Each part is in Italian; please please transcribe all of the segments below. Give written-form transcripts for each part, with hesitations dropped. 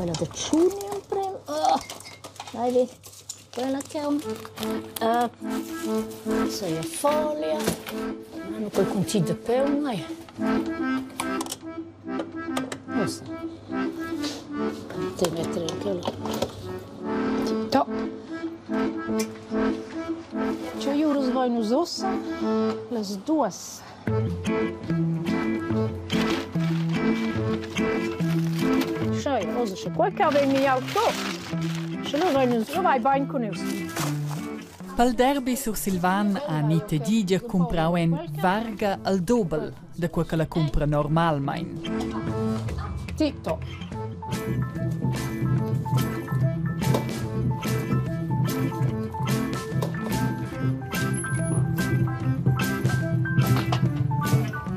quella da Junior prima. Oh, dai, vedi. Quella che è un... sei a foglia. Hanno quel contiglio di peuna. Non so. Devi mettere anche là. Tip-top. Cioè io ora vai nos ossa, le due. Cioè, cosa c'è qualche aveva auto? Ce lo vai bene con us. Pel derby sur Silvan ha Nite Didia comprau en varga al doppel da quel che la compra normalmein. Tip-top.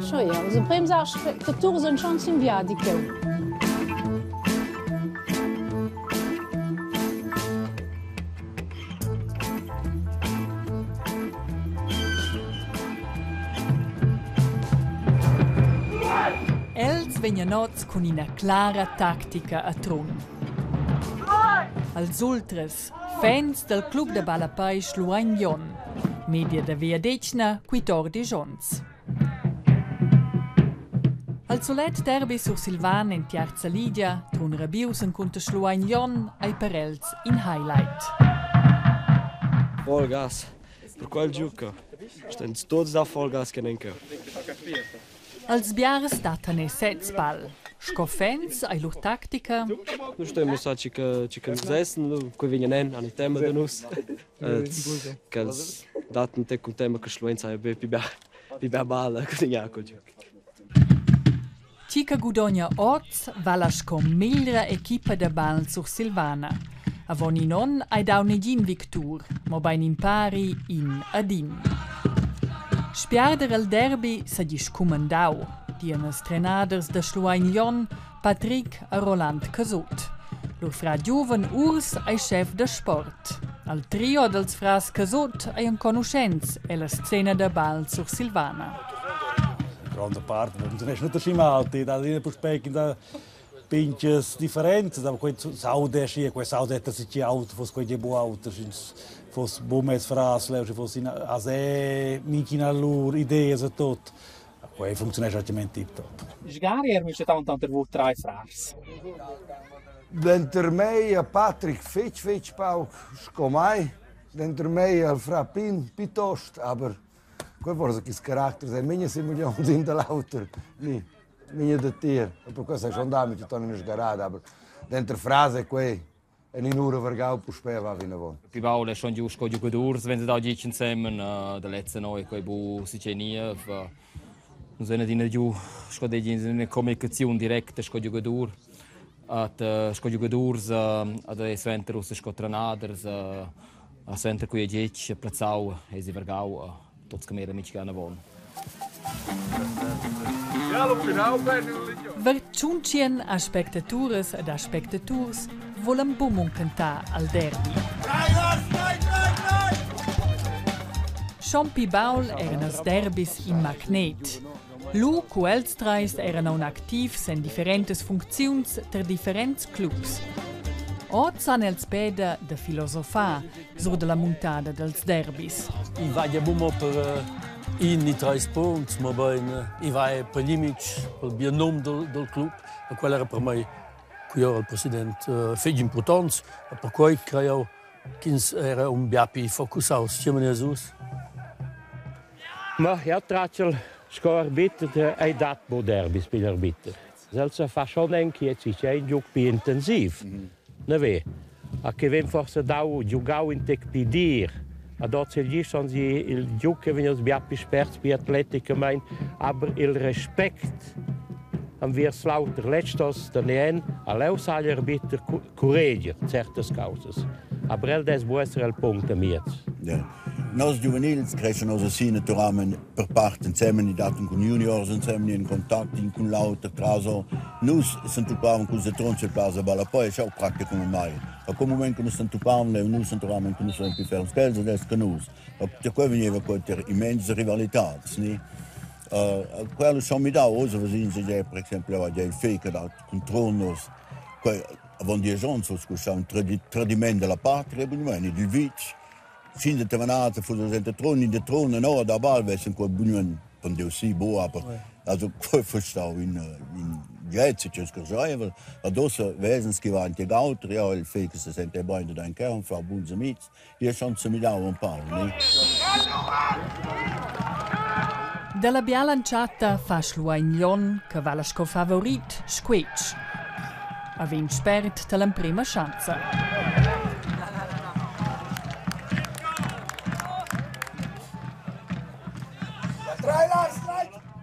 Cioè, le prime aspettative sono chance in via di che. Els vegnanots con una clara tattica a tron. Als ultras, fans del club de Balapais Luagnon, media de Viadecna, 14 ons. Al solet derby sur Silvan en Piazza Lidia, tron rabius en contra Luagnon ai parels in highlight. Vollgas, per quel gioco. Stanno tutti da vollgas che non Als biares datane sets ball. Scoffens ai lur tactica. Nu stiamo sa che nos essen, che vengono an il tema da nus. Che daten te con tema che Schluenza è più balla che gnaco. Chica Gudonia Orts va la scommilra equipa de ball sur Silvana. Avoni non ai daunegin victur, mo bain impari in adin. Spiarder al derby sa gis comandau, dienas trenaders de Schluagnon, Patrick a Roland Casut. Lur fra giuven urs ai chef de sport. Al trio dels fras Casut ai un conoscenz e la scena de bal sur Silvana. Grande parte, non è stato scimalti, da linea per specchi, da pinches differenze, da quel saudesci, quel saudetta si ci auto, fosse quel buon auto, fosse buon fras, leu fosse a se micina lur idee e tutto. Quei funziona esattamente tip-top. Giocare era mica tanto per voi tre frasi. Dentro me a Patrick fetch pauk scomai, dentro me al Frappin piuttosto, aber quei forse che carattere, se minha si milioni in dell'auto, minha de tier. E per questo sono andato, mi sono in sgarata, aber dentro frase quei e in un'ora vergau per spero va fino a voi. Die Baule schon giusto giocatori, wenn sie da gehen zusammen, der letzte neue quei bu si genia, nous avons dit que une communication directe avec les joueurs. Les joueurs ont centre russe scotranaders, a centre qui è plazzau e si vergau tots che mera mica na von. Verciuncien a spectatures ed a spectaturs volen bumon cantà al derby. Champi Baul erano als derbis in Magnet. Lu quels trais erano activs en differentes funziuns ter differents clubs. Oz han els peda de filosofar sur de la muntada dels derbis. I vaia bumo per in i tre punts, ma ben i vai per l'imic, per il bianom del club, e quello era per me qui era il presidente fig importants, e per cui creio che era un biapi focusaus, chiamano Jesus. Ma ja, Tratschel, scoor bitter, hij dat bo derby speler bitter. Zelfs fa schon denk je ci c'è un gioco più intensiv. Ne ve. A che ven forse dau giocau in tec pidir. A dort se gli son si il gioco che venios biapi sperts pi atletica mein, aber il respect am wir slauter letztos der neen a leusaler bitter courage certas causas. Aber el des buo essere il punto miet. Nos juvenils crescono aussi naturalmente per parte insieme con juniors insieme in contatto con l'auto traso nus sunt tupavamo con se tronce plaza balla poi è pratico come mai a come momento che sunt tupavamo le nus naturalmente nus un più fermo spelzo des canus per cui veniva questa immensa rivalità ni quello sono mi da osa così se per esempio il fake da controllos Avant di gens, c'è un tradimento della patria, buongiorno, il vice. Sin de tevanate fu de Thron in de Throne no da Balwessen ko bunen von de si bo aber also verstau in jetzt geschoevel a dosse wesens gewandt de gaut real fekes sind der beide dein Kern für bunze mit hier schon zu mir un paar ne Dalla bia lanciata fa Schluaignon che Valasco favorit squetch. A vin spert dalla prima chance.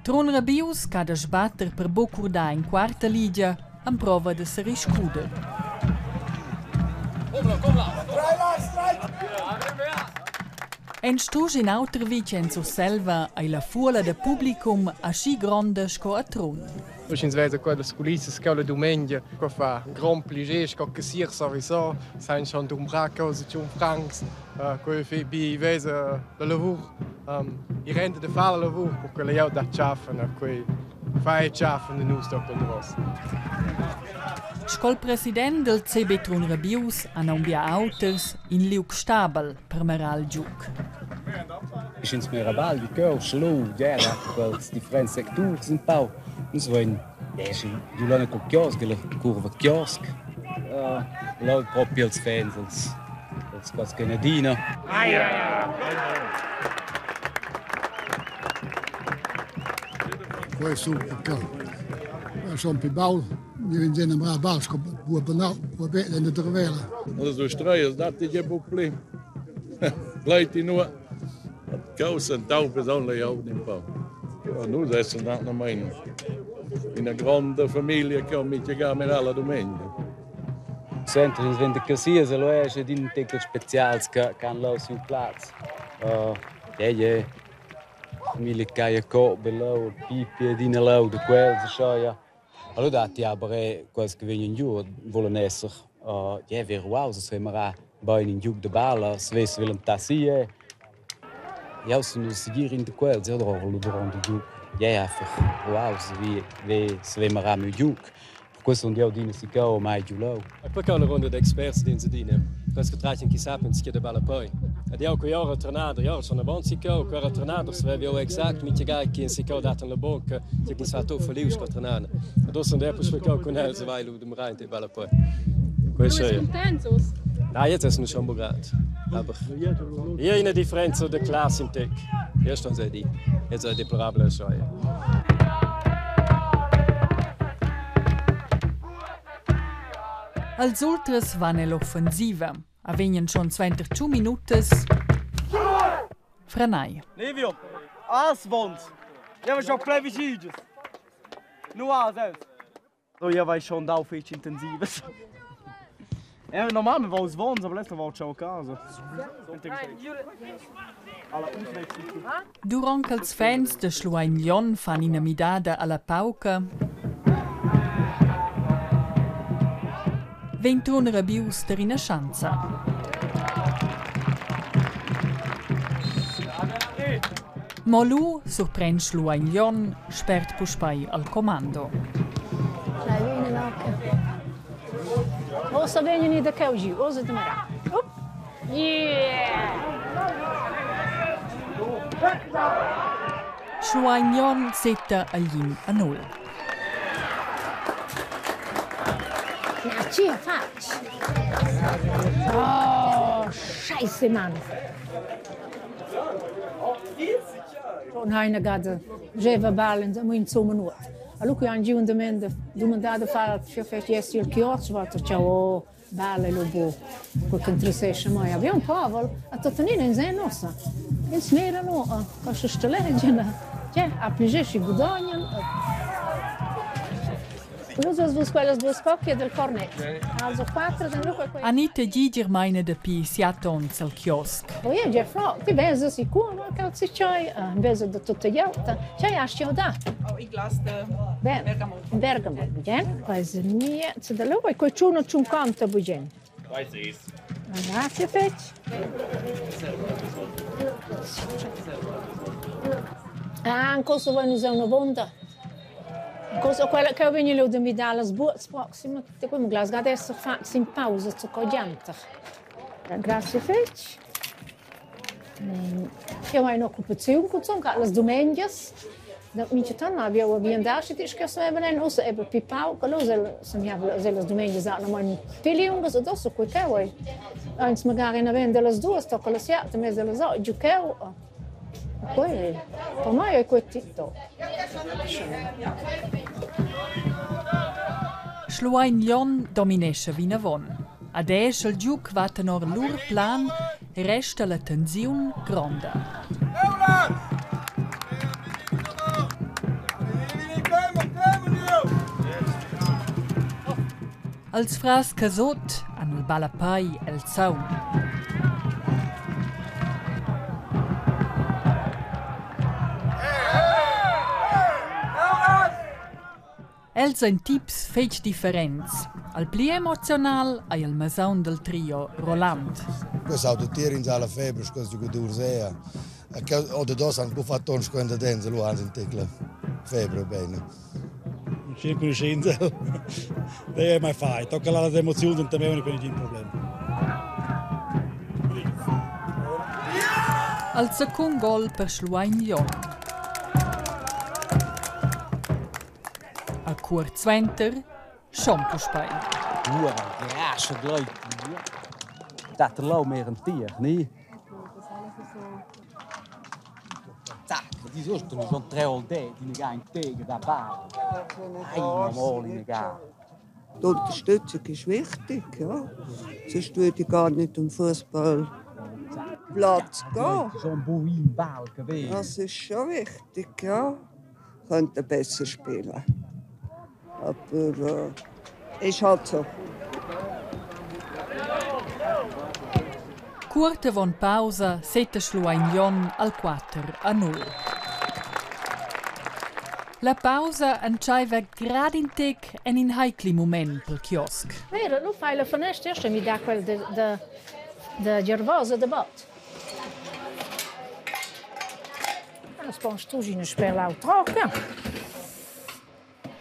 Tron Rabius che da sbatter per Bocurda in quarta liga en prova de ser iscuder. En strusch in auter Vicenzo Selva ai la fuola de publicum a sci grande sco a Tron. Uns vede quelle culisse che la domenica che fa un gran piacere che si sowieso sein schon um Rakos und Franks que fait bi vese le lavoro I rende de fare lavoro per quelle io da schaffen quei fai schaffen de nus dopo de vos. Scol president del CB Tron Rabius a non bia auters in Liuk Stabel per Meral Giuc. Ist mir rabal die Kör schlo der quels different sectors in pau. Uns wollen du lane con kiosk la curva kiosk. Laut proprio als fans als was canadina. Foi super cal. Som pe bau, wir in einem Rabalsko, wo benau, wo bet in der Welle. Das so streiers, das ist ein Problem. Leute nur Gausen taubes only out in Pau. Ja, nu essen dat nog mijn. In een grande familie kan met je gaan met alle domeinen. Sempre in vende cassias, lo è di un tecco specials che can lo sul Platz. Je familie caia co bello pipi di nelo de quel de soia. Allora dati aber quasi che vengono giù volen esser. Je ver wow, so sembra bei in giug de bala, sves willem tassie. Ja, se nu seguir in de quel, ze drolo durante giug. Ja, einfach wow, se we mara mu giug. Questo un dio di si cao mai giulo. E poi c'è una ronda di esperti in Zedina. Questo tratta chi sa pensi che de bala poi. Ed io che ora tornato, io sono buon si cao, che ora tornato, se avevo esatto, mi chiega che si cao dato la bocca, che chi sa tu felice che tornare. Ed ora sono depois che cao con el se vai lu de marain de bala poi. Questo è. Na, jetzt ist es schon bereit. Aber hier eine Differenz der Klasse im Tech. Erst dann sei die. Jetzt eine deplorable Scheuer. Als ultras van l'offensiva. Avvenien schon 22 minutos. Franai. Livio, als Wons. Ja, wir schon plebiscides. Nur als selbst. So, ja, weil schon da viel intensives. Ja, normal, wir wollen es wohnen, aber letztes Mal schon a casa. Durant els fans de Schluaignon fan ina midada alla pauca, Ventun Rabius ter ina chanza. Molu surprende Schluaignon, spert puspai al comando. Osa venjeni da kao živ, osa da mara. Schluaignon setta agli a null. Na, ce faci? Oh, scheiße, Mann. Und eine gada, jeva balend, muito so minuut. Allora hanno giù domandato fare il festival il chiosco, ha detto ciao, bella lo bo, quel che interessava mai. Abbiamo un po', a Totonina in zona nostra. In smera no, cosa sta leggendo, cioè, a piacere si guadagnano. Usa le quelle due scocche del cornetto. Also 4 dann noch quei. Anita Giger meine de pi siatons al kiosk. Poi è già frò, ti vese sicuro che si c'hai, invece di tutte gli altri. C'hai a sciodà. Oh, il glas de Bergamo. Bergamo, bugen. Quasi mia, se da lui quei 150 bugen. Quasi. Grazie fetch. Anche se vuoi usare una vonda. Cosa quella che vengono da mi dare le sbuots prossime, te come glas adesso fa in pausa su coglianta. Grazie feci. Io ho un'occupazione con le domeniche. Da mince tanto abbiamo andato e che sono venuti us e per pipau, che loro sono le domeniche hanno mai piliunga so dosso quel che vuoi. Anzi magari ne vende le due, sto con le siate mezzo le so, giocavo. Poi per me è quel tutto. Schluain Lyon dominesce Vinavon. Adesso il giuc va tenor lur plan e resta la tensione grande. Als fras casot an il balapai el zaun. Els en tips fetg differents. Al pli emozional ai il masaun del trio Roland. Questo autotieri in alla febbre, questo giocatore sea. O de dos hanno fatto un squadra denze, lo hanno in febbre bene. Non c'è conoscenza. Lei è mai fai, tocca le emozioni, non temevano con i problemi. Al second gol per Schluain Lyon. A Kurzwenter, Schomperspeil. Nur graasje gleich. Dat er lau meer een tier, nee? Tak, die is ook toen zo'n treolde die gaan tegen dat bal. Einmal in egal. Die Unterstützung ist wichtig, ja. Sonst würde ich gar nicht um Fußballplatz gehen. Das ist schon wichtig, ja. Könnte besser spielen. Aber ist halt so. Curte von pausa, sette Schluain Lyon al 4-0. La pausa entscheiva grad in tec en in heikli moment pel chiosk. Vero, lo fai la finestra e mi dà quel de Gervosa de bot. Non spons tu in spela troca.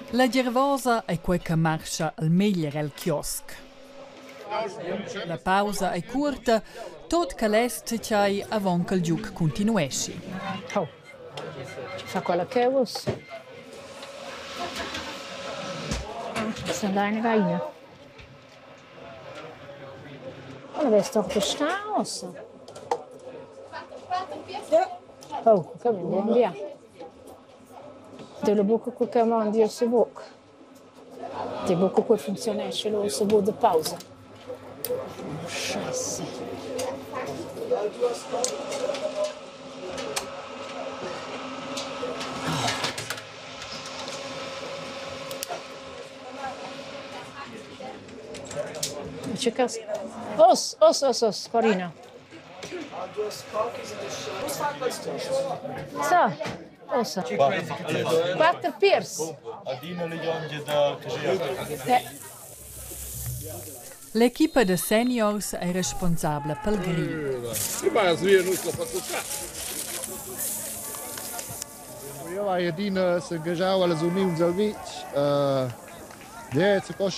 La Gervosa è quel che marcia al meglier el chiosk. La pausa è curta, tot che l'est c'hai avon che il giuc continuesci. Oh, ci fa quella che vuoi. Se andai in gaina. Non avevi storto staus. Oh, che mi via. Te lo buco quel che mandi al suo buco. Te buco quel funzionesce lo suo buco di pausa. Scheiße. Čekas. Os, Corina. So, os. 4 Pierce. L'equipa de seniors è responsabile pel grill. Io a Edina si ingaggiava alle Unioni al Vic. Si può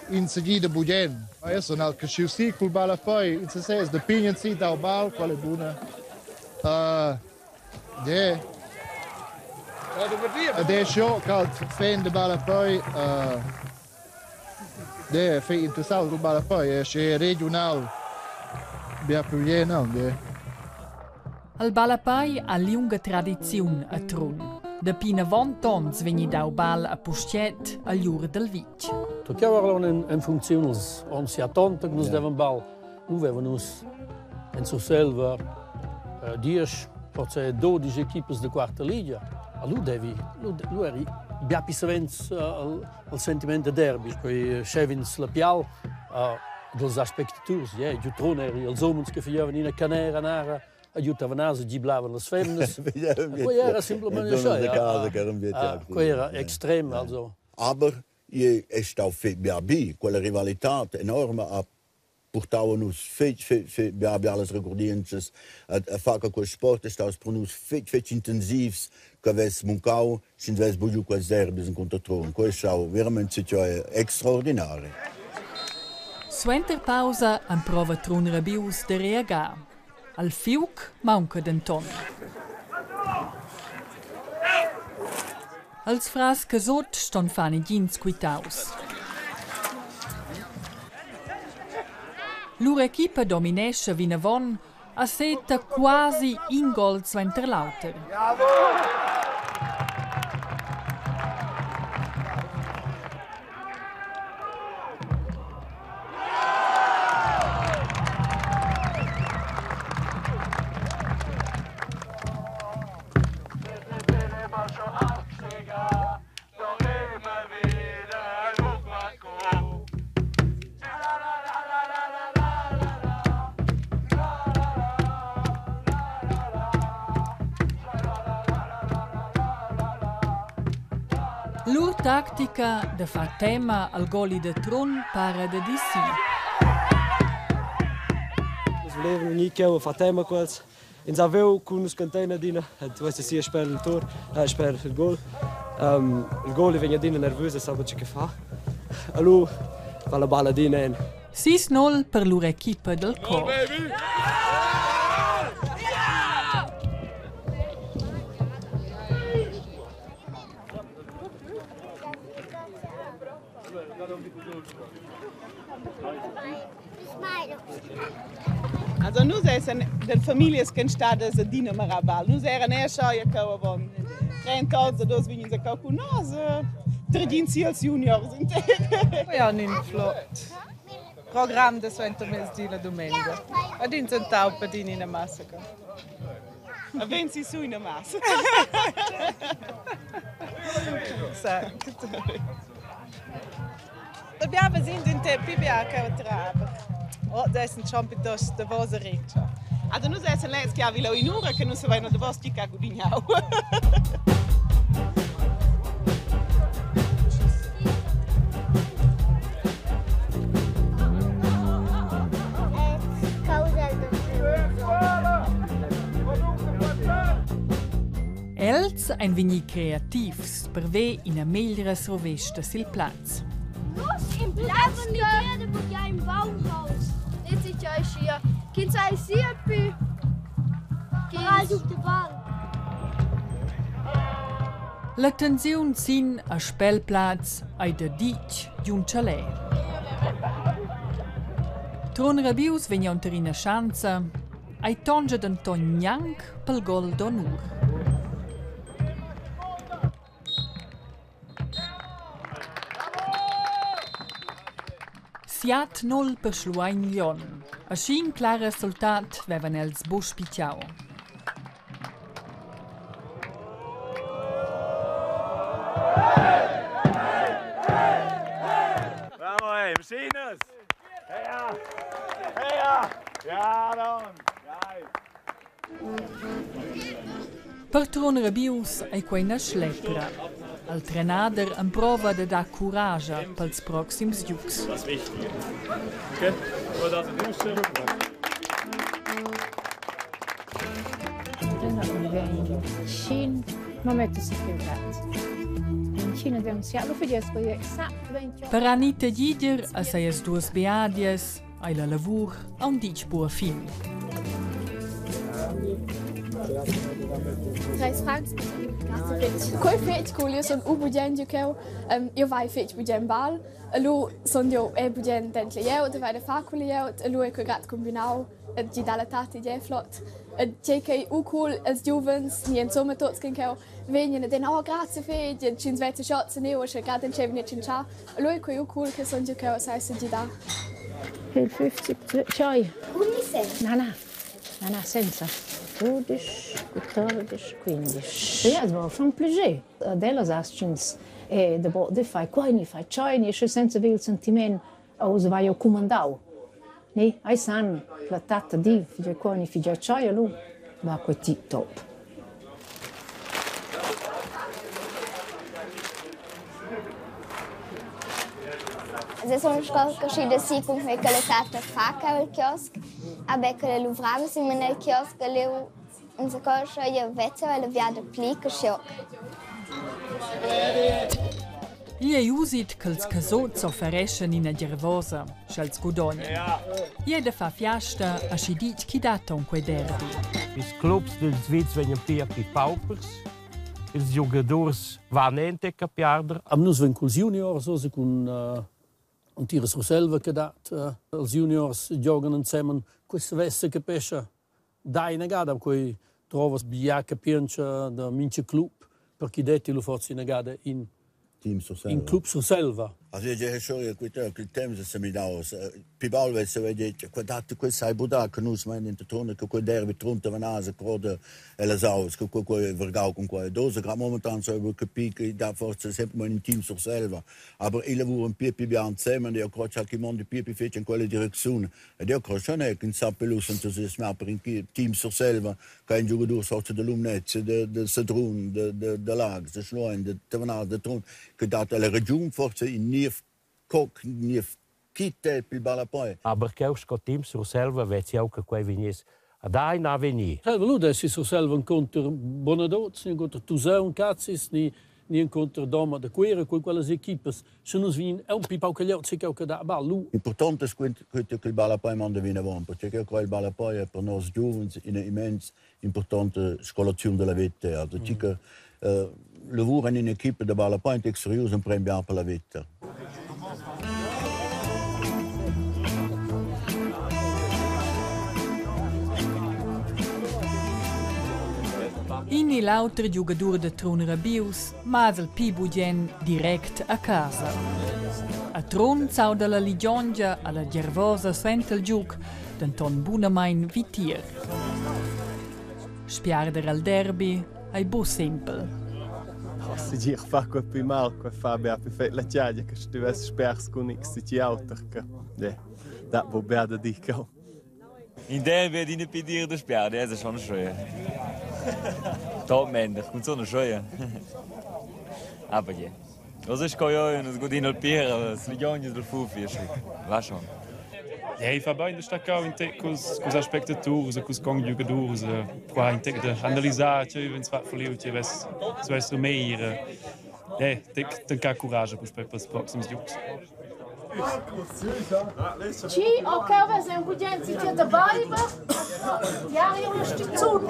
in seguida Buggen. Io sono al Casciusi col balla poi, in se sei da Pignanzi da Bal, quale buona. Adesso che fan de balla poi è interessante il balla poi, è regionale. Abbiamo più niente. Il balapai ha lunga tradizione a Trun. Da pina 20 anni svegni dau bal a Pustet al jure del Vic. Tocca avere in funzione, anzi a tanto che noi devono bal. Noi avevamo in so selva 10, forse 12 equipes di quarta liga. Allora eri abbiamo savens al sentimento derby, coi Chevins la pial, dels aspectators, i giutroneri, els homens che facevano in canera nara. Aiutavano a giblavano le femmine. Poi era semplicemente això. Poi era extrem. Also. Aber je ist auf BRB, quella rivalità enorme a portava nos fece abbiamo le ricordienze a fare quel sport sta per noi fece intensivs che avesse muncau sin avesse bugiu quels derbis in contatron questo è veramente straordinario. Suenter pausa an prova Trun Rabius de reagar. Al fiuc manca d'enton. Als fras casot ston fani gins quitaus. Lur equipa dominesce vinavon a seta quasi in gol suenter lauter. Lur tactica de fa tema al goli de Trun para de DC. Volevo ogni che fa tema quels. In Zaveu con us cantena dina, tu hai sia spero il tor, spero il gol. Il gol viene dina nervosa, sa che fa. Allora fa la balla dina in. 6-0 per lur equipa del Cor. Also nu sind der Familie Skenstade se Dina Marabal. Nu era ne schaia ka von 30 dos vinin se ka kunas. 13 junior sind. Ja, nin flott. Programm des Ventermes di la domenica. Adin sind taupe din in a massacre. A 20 su in a massa. Dobbiamo sind in te PBA ka traba. Oh, das sind schon piuttosto de vosa riccia. Also nu se lei schiavi lo in ora che non se vai no de vostri ca gudignau. Els ein vegni creativs per ve in a meglere srovesta sil plaz. Los im Platz gehört, wo ja im Baumhaus. Jetzt ist ja hier. Kind sei sehr viel. Geh auf den Ball. La tensiun sin a spelplaz ai de dic giun chalè. Trun Rabius vegna unterina schanza ai tonge d'Anton Gnanc pel gol d'onur. Siat 0 per Schluain Lyon. Aschi un clar resultat vevan els busch pitiau. Bravo, Maschines! Heia! Ja, dan! Per Trun Rabius ai queina schleppera. Al trenader en prova de da coraja pels proxims giucs. Das ist wichtig. Okay? Nur das ist Husten. Chin, non metto sicurezza. Cina de un sialo figesco di esattamente. Per Anita Giger a seias duas beadies, ai la lavur a un dic bua film. 3 francs. Quel fetch cool son u budgen jo io vai fetch budgen bal. Lu son jo budgen dentle jo, de vai de facule jo, lu e grat combinau di dalla tati je flot. JK u cool als juvens ni en sommer tots ken kau. Venien den grazie fetch, chin svete shots ne o grat en chevni chin cha. Lu e u cool che son jo kau sai se di da. Il 50 chai. Nana. Nana senza. 12, 14, 15. Ja, det var från pligé. Delas astins de bo de fai quai fai chai ni senza vil sentiment aus vai o comandau. Ni ai san la tata di figlia quai figlia chai lu va quei tip top. Se sono cresciuta sì con me che le tata fa il chiosco, che le luvrava si nel chiosco le un secondo io vezza e le via de pli che sciocco. Gli è usit che els casots offerescen in a Gervosa, schels Gudogna. Jede fa fiasta a si dic chi data un quei derby. Is clubs del Svizz vengono più paupers. Ils jogadores van ente capiarder. Am nus ven culs juniors so con un tiro su selva che dat. Els juniors giocano insieme questa veste che pesce dai negada coi trovas biaca piancia da mince club perché detti lo forzi negada in Team sur selva. In club sur selva. Also ich habe schon gedacht, die Themen sind mit aus. Pibal weiß so vedi, quel sai buda che nus mein in Tone che quel derby tronte vanase crode e la saus che quel vergau con quel dose gra momentan so wir capire da forse sempre mal in Team sur selva. Aber il lavoro un più bian zusammen, der croce anche mondo più fece in quella direzione. E der croce non è che sapelus entusiasma per in Team sur selva, che un giocatore sorte de lumnetze, de Sedrun, de Lags, de Schloen, de Tavanase, de Tron, che data la regione forse in Nief Cock, Nief Kitte, il Balapoi. Aber che usco Team sur selva vezi auch che quei vignes a dai na veni. Selva lu dessi sur selva incontro Bonadoz, incontro Tuseu, Cazzis, ni incontro Doma de Quere, quelle equipes. Se nos vin un pipau che gli altri che da ballu. Importante è che il Balapoi manda viene avanti, perché il Balapoi è per noi giovani un'immens importante scolazione della vita. Also che lavorano in equipe di Balapoi è serioso un premio per la vita. Inni l'altro giocatore de Tron Bius, mas il Pibudien direct a casa. A Tron sau dalla Ligiongia alla Gervosa suent il giuc d'Anton Bunamain Vitier. Spiarder al derby ai bu simpel. Se dir fa quel più mal, quel fa bea più fet la chiadia che stuvesse spers con x di auter che da wo bea da dico. In derby die ne pidir de spiar, das ist schon schön. Top Männer, kommt so eine Scheuer. Aber ja. Das ist kein Jahr, das geht in der Pier, aber das Ligion ist der Fufi, war schon. Ja, fa bene sta cao in te cos spectators, cos conjugadors, qua in te de analisar, wenn's fa verliert, ves so mehr. Ja, ten ca courage per os próximos jogos. Ci, ok, we zijn goed zitje de Bijbel. Ja, jongens, die zoen.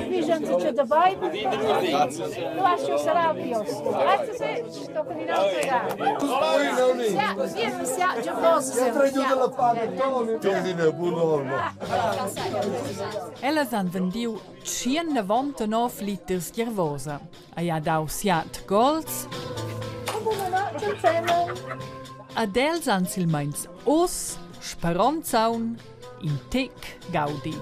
Wie zijn zitje de Bijbel? Nu als je sarapios. Laat ze stoppen in auto gaan. Ja, je boos Elles han vendiu 199 liters Gervosa. E ha dau siat gols. Adels han silmeins os, speranzaun, in tec gaudi.